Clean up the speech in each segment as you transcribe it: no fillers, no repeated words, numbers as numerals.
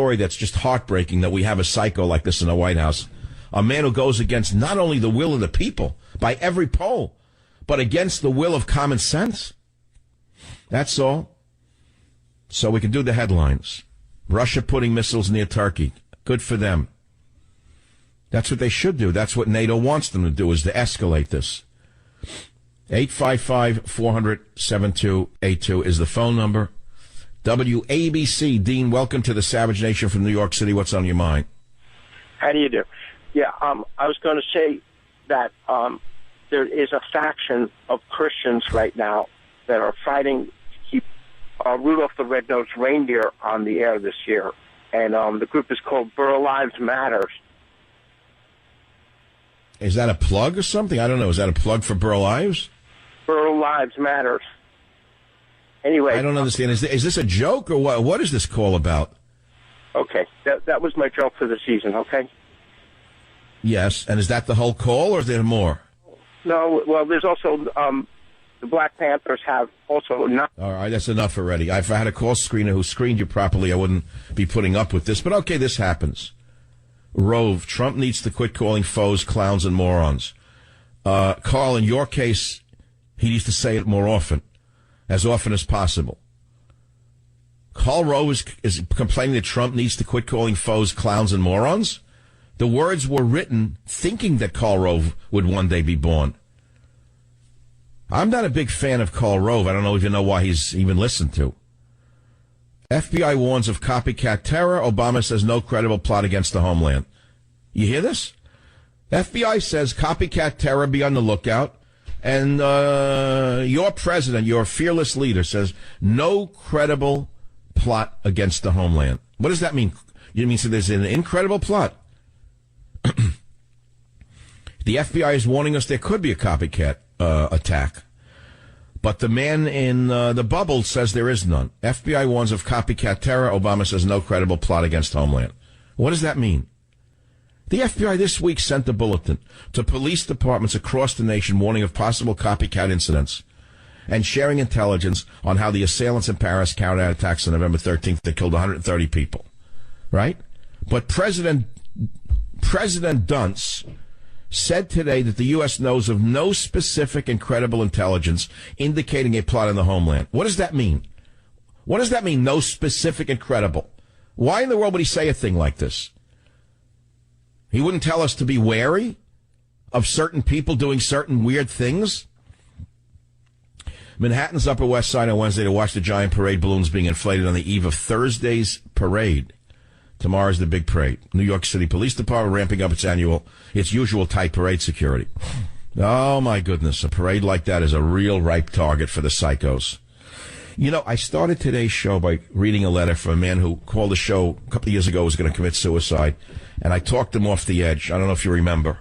story that's just heartbreaking that we have a psycho like this in the White House. A man who goes against not only the will of the people by every poll, but against the will of common sense. That's all. So we can do the headlines. Russia putting missiles near Turkey. Good for them. That's what they should do. That's what NATO wants them to do, is to escalate this. 855-400-7282 is the phone number. WABC. Dean, welcome to the Savage Nation from New York City. What's on your mind? How do you do? Yeah, I was going to say that there is a faction of Christians right now that are fighting to keep Rudolph the Red-Nosed Reindeer on the air this year. And the group is called Burl Lives Matters. Is that a plug or something? I don't know. Is that a plug for Burl Lives? Burl Lives Matters. Anyway. I don't understand. Is this a joke or what? What is this call about? Okay. That was my joke for the season, okay? Yes. And is that the whole call or is there more? No. Well, there's also the Black Panthers have also not. All right. That's enough already. If I had a call screener who screened you properly, I wouldn't be putting up with this. But okay, this happens. Rove, Trump needs to quit calling foes clowns and morons. Carl, in your case, he needs to say it more often as possible. Karl Rove is complaining that Trump needs to quit calling foes clowns and morons. The words were written thinking that Karl Rove would one day be born. I'm not a big fan of Karl Rove. I don't even know why he's even listened to. FBI warns of copycat terror. Obama says no credible plot against the homeland. You hear this? FBI says copycat terror, be on the lookout. And your president, your fearless leader, says no credible plot against the homeland. What does that mean? You mean so there's an incredible plot? The FBI is warning us there could be a copycat attack. But the man in the bubble says there is none. FBI warns of copycat terror. Obama says no credible plot against homeland. What does that mean? The FBI this week sent a bulletin to police departments across the nation warning of possible copycat incidents and sharing intelligence on how the assailants in Paris carried out attacks on November 13th that killed 130 people. Right? But President Dunce said today that the U.S. knows of no specific and credible intelligence indicating a plot in the homeland. What does that mean? What does that mean, no specific and credible? Why in the world would he say a thing like this? He wouldn't tell us to be wary of certain people doing certain weird things? Manhattan's Upper West Side on Wednesday to watch the giant parade balloons being inflated on the eve of Thursday's parade. Tomorrow's the big parade. New York City Police Department ramping up its usual tight parade security. Oh, my goodness. A parade like that is a real ripe target for the psychos. You know, I started today's show by reading a letter from a man who called the show a couple of years ago, was going to commit suicide, and I talked him off the edge. I don't know if you remember.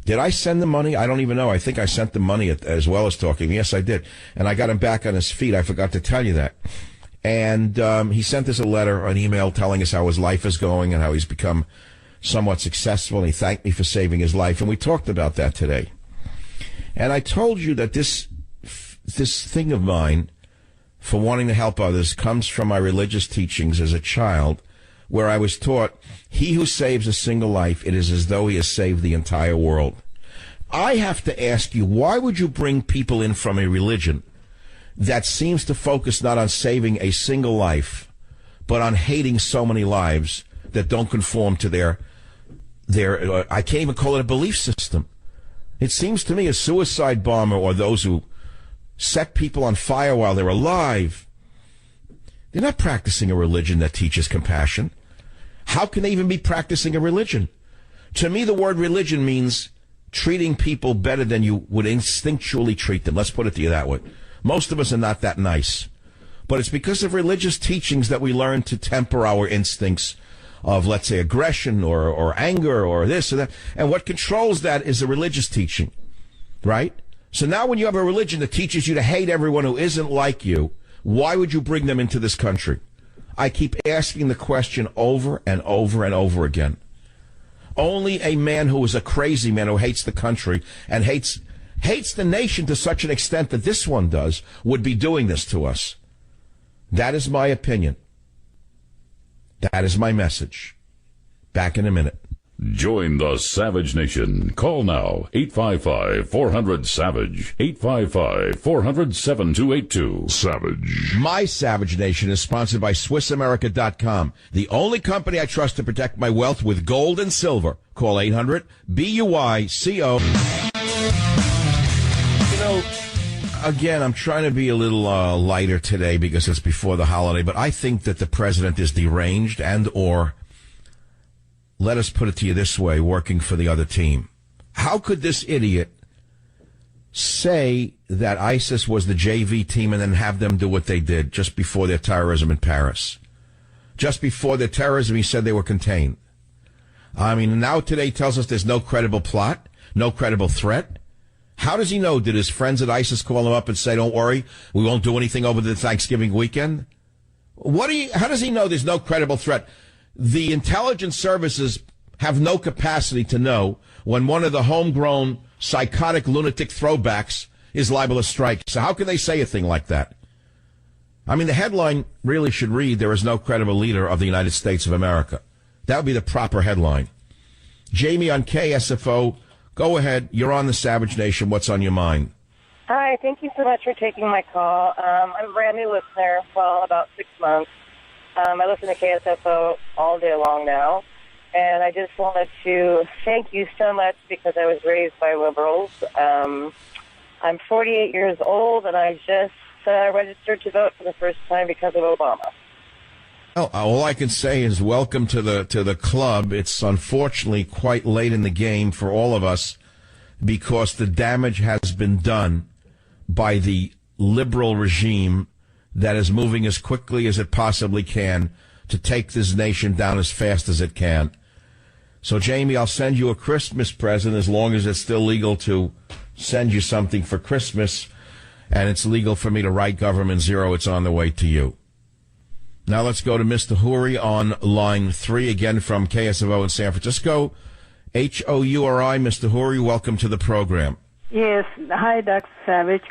Did I send the money? I don't even know. I think I sent the money as well as talking. Yes, I did. And I got him back on his feet. I forgot to tell you that. And he sent us a letter, an email telling us how his life is going and how he's become somewhat successful. And he thanked me for saving his life. And we talked about that today. And I told you that this thing of mine for wanting to help others comes from my religious teachings as a child, where I was taught, he who saves a single life, it is as though he has saved the entire world. I have to ask you, why would you bring people in from a religion that seems to focus not on saving a single life, but on hating so many lives that don't conform to their I can't even call it a belief system. It seems to me a suicide bomber or those who set people on fire while they're alive, they're not practicing a religion that teaches compassion. How can they even be practicing a religion? To me, the word religion means treating people better than you would instinctually treat them. Let's put it to you that way. Most of us are not that nice. But it's because of religious teachings that we learn to temper our instincts of, let's say, aggression or anger or this or that. And what controls that is a religious teaching, right? So now when you have a religion that teaches you to hate everyone who isn't like you, why would you bring them into this country? I keep asking the question over and over and over again. Only a man who is a crazy man who hates the country and hates the nation to such an extent that this one does would be doing this to us. That is my opinion. That is my message. Back in a minute. Join the Savage Nation. Call now, 855-400-SAVAGE, 855-400-7282. Savage. My Savage Nation is sponsored by SwissAmerica.com, the only company I trust to protect my wealth with gold and silver. Call 800-BUYCO. You know, again, I'm trying to be a little lighter today because it's before the holiday, but I think that the president is deranged and or, let us put it to you this way, working for the other team. How could this idiot say that ISIS was the JV team and then have them do what they did just before their terrorism in Paris? Just before their terrorism, he said they were contained. I mean, now today tells us there's no credible plot, no credible threat. How does he know? Did his friends at ISIS call him up and say, don't worry, we won't do anything over the Thanksgiving weekend? How does he know there's no credible threat? The intelligence services have no capacity to know when one of the homegrown psychotic lunatic throwbacks is liable to strike. So how can they say a thing like that? I mean, the headline really should read, there is no credible leader of the United States of America. That would be the proper headline. Jamie on KSFO, go ahead. You're on the Savage Nation. What's on your mind? Hi, thank you so much for taking my call. I'm a brand new listener, well, about 6 months. I listen to KSFO all day long now, and I just wanted to thank you so much because I was raised by liberals. I'm 48 years old, and I just registered to vote for the first time because of Obama. Well, all I can say is welcome to the club. It's unfortunately quite late in the game for all of us because the damage has been done by the liberal regime that is moving as quickly as it possibly can to take this nation down as fast as it can. So, Jamie, I'll send you a Christmas present as long as it's still legal to send you something for Christmas, and it's legal for me to write Government Zero. It's on the way to you. Now let's go to Mr. Houry on line 3, again from KSFO in San Francisco. Houri, Mr. Houry, welcome to the program. Yes. Hi, Dr. Savage.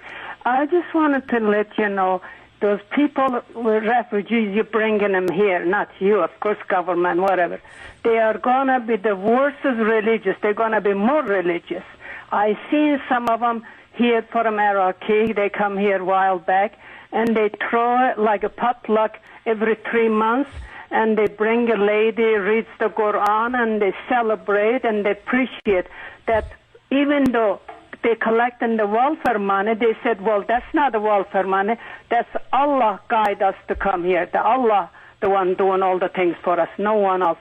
I just wanted to let you know, those people with refugees, you're bringing them here, not you, of course, government, whatever. They are going to be the worst as religious. They're going to be more religious. I seen some of them here from Iraqi. They come here a while back, and they throw it like a potluck every 3 months, and they bring a lady, reads the Quran, and they celebrate, and they appreciate that even though they collecting the welfare money, they said, well, that's not the welfare money. That's Allah guide us to come here. The Allah, the one doing all the things for us, no one else.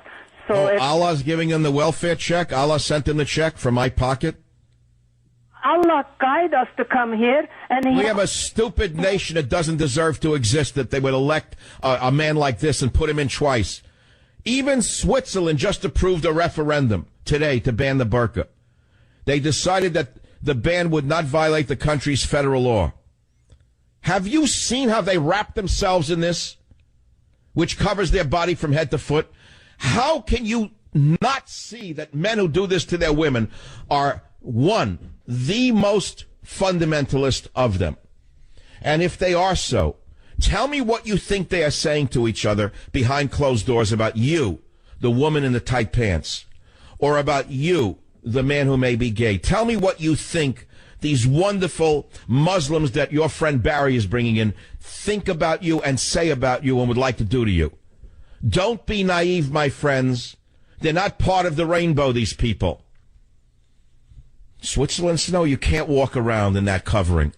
So Allah's giving them the welfare check? Allah sent them the check from my pocket? Allah guide us to come here. And we have a stupid nation that doesn't deserve to exist, that they would elect a man like this and put him in twice. Even Switzerland just approved a referendum today to ban the burqa. They decided that the ban would not violate the country's federal law. Have you seen how they wrap themselves in this, which covers their body from head to foot? How can you not see that men who do this to their women are, one, the most fundamentalist of them? And if they are so, tell me what you think they are saying to each other behind closed doors about you, the woman in the tight pants, or about you, the man who may be gay. Tell me what you think these wonderful Muslims that your friend Barry is bringing in think about you and say about you and would like to do to you. Don't be naive, my friends. They're not part of the rainbow, these people. Switzerland, no, you can't walk around in that covering,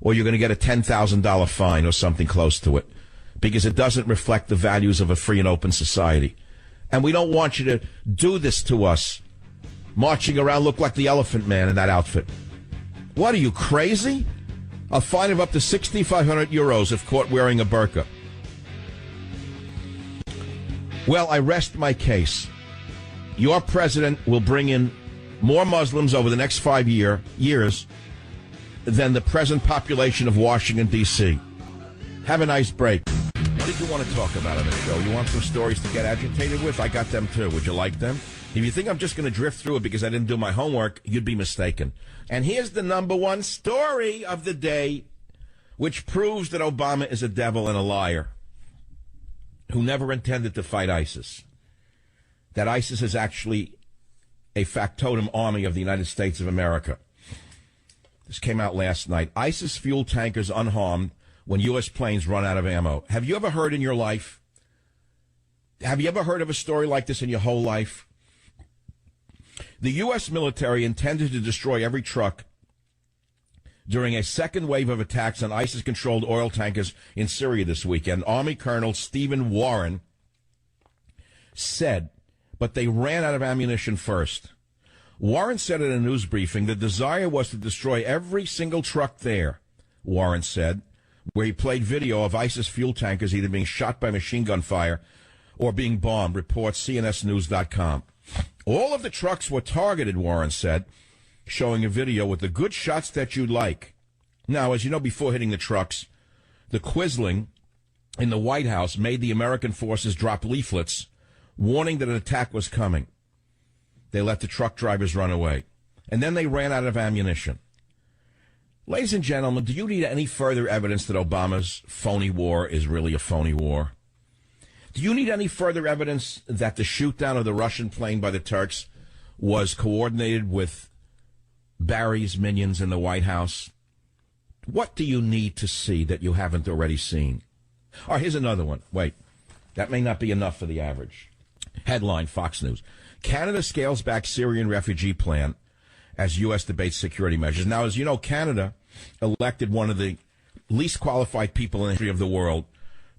or you're going to get a $10,000 fine or something close to it, because it doesn't reflect the values of a free and open society. And we don't want you to do this to us, marching around look like the Elephant Man in that outfit. What, are you crazy? A fine of up to 6,500 euros if caught wearing a burqa. Well, I rest my case. Your president will bring in more Muslims over the next 5 years than the present population of Washington, D.C. Have a nice break. What did you want to talk about on the show? You want some stories to get agitated with? I got them, too. Would you like them? If you think I'm just going to drift through it because I didn't do my homework, you'd be mistaken. And here's the number one story of the day, which proves that Obama is a devil and a liar. who never intended to fight ISIS, that ISIS is actually a factotum army of the United States of America. This came out last night. ISIS fuel tankers unharmed when U.S. planes run out of ammo. Have you ever heard in your life? Have you ever heard of a story like this in your whole life? The U.S. military intended to destroy every truck during a second wave of attacks on ISIS-controlled oil tankers in Syria this weekend. Army Colonel Stephen Warren said, but they ran out of ammunition first. Warren said in a news briefing the desire was to destroy every single truck there, Warren said, where he played video of ISIS fuel tankers either being shot by machine gun fire or being bombed, reports CNSnews.com. All of the trucks were targeted, Warren said, showing a video with the good shots that you'd like. Now, as you know, before hitting the trucks, the Quisling in the White House made the American forces drop leaflets warning that an attack was coming. They let the truck drivers run away. And then they ran out of ammunition. Ladies and gentlemen, do you need any further evidence that Obama's phony war is really a phony war? Do you need any further evidence that the shoot-down of the Russian plane by the Turks was coordinated with Barry's minions in the White House? What do you need to see that you haven't already seen? All right, here's another one. Wait, that may not be enough for the average. Headline, Fox News. Canada scales back Syrian refugee plan as U.S. debates security measures. Now, as you know, Canada elected one of the least qualified people in the history of the world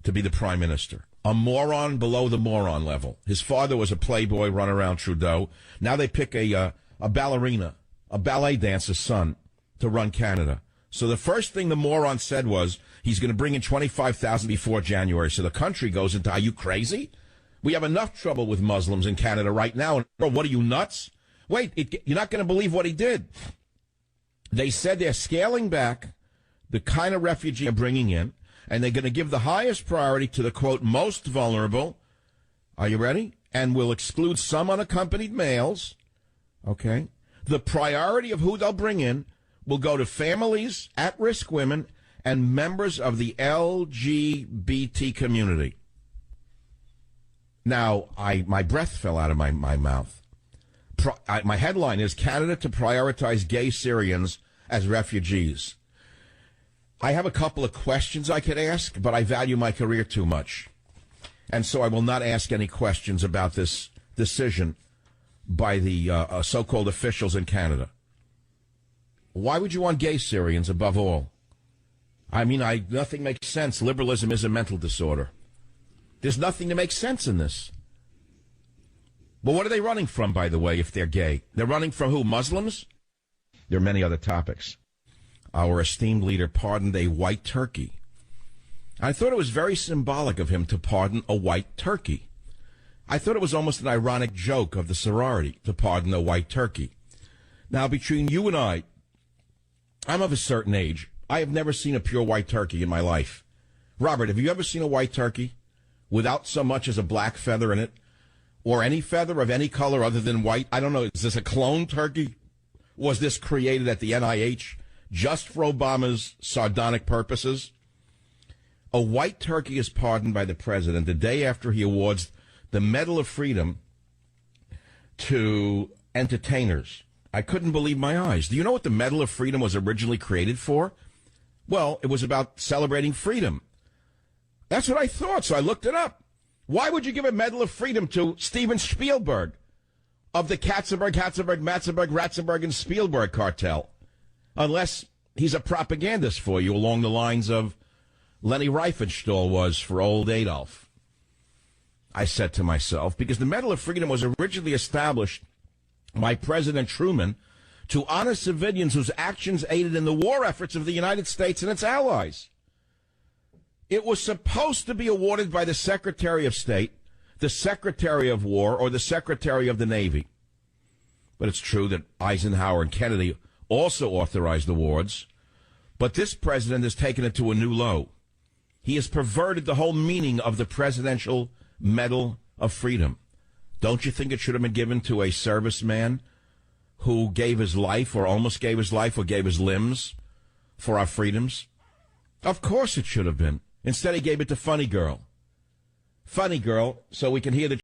to be the prime minister. A moron below the moron level. His father was a playboy, run around Trudeau. Now they pick a ballerina, a ballet dancer's son, to run Canada. So the first thing the moron said was he's going to bring in 25,000 before January. So the country goes into, are you crazy? We have enough trouble with Muslims in Canada right now. What are you, nuts? Wait, you're not going to believe what he did. They said they're scaling back the kind of refugee they're bringing in, and they're going to give the highest priority to the, quote, most vulnerable. Are you ready? And will exclude some unaccompanied males. Okay. The priority of who they'll bring in will go to families, at-risk women, and members of the LGBT community. Now, my breath fell out of my mouth. My headline is Canada to prioritize gay Syrians as refugees. I have a couple of questions I could ask, but I value my career too much. And so I will not ask any questions about this decision by the so-called officials in Canada. Why would you want gay Syrians above all? I mean, nothing makes sense. Liberalism is a mental disorder. There's nothing to make sense in this. But what are they running from, by the way, if they're gay? They're running from who? Muslims? There are many other topics. Our esteemed leader pardoned a white turkey. I thought it was very symbolic of him to pardon a white turkey. I thought it was almost an ironic joke of the sorority to pardon a white turkey. Now, between you and I'm of a certain age. I have never seen a pure white turkey in my life. Robert, have you ever seen a white turkey without so much as a black feather in it? Or any feather of any color other than white? I don't know. Is this a clone turkey? Was this created at the NIH just for Obama's sardonic purposes? A white turkey is pardoned by the president the day after he awards the Medal of Freedom to entertainers. I couldn't believe my eyes. Do you know what the Medal of Freedom was originally created for? Well, it was about celebrating freedom. That's what I thought, so I looked it up. Why would you give a Medal of Freedom to Steven Spielberg of the Katzenberg, Ratzenberg, and Spielberg cartel? Unless he's a propagandist for you along the lines of Leni Riefenstahl was for old Adolf. I said to myself, because the Medal of Freedom was originally established by President Truman to honor civilians whose actions aided in the war efforts of the United States and its allies. It was supposed to be awarded by the Secretary of State, the Secretary of War, or the Secretary of the Navy. But it's true that Eisenhower and Kennedy also authorized awards. But this president has taken it to a new low. He has perverted the whole meaning of the Presidential Medal of Freedom. Don't you think it should have been given to a serviceman who gave his life or almost gave his life or gave his limbs for our freedoms? Of course it should have been. Instead, he gave it to Funny Girl. funny girl, so we can hear the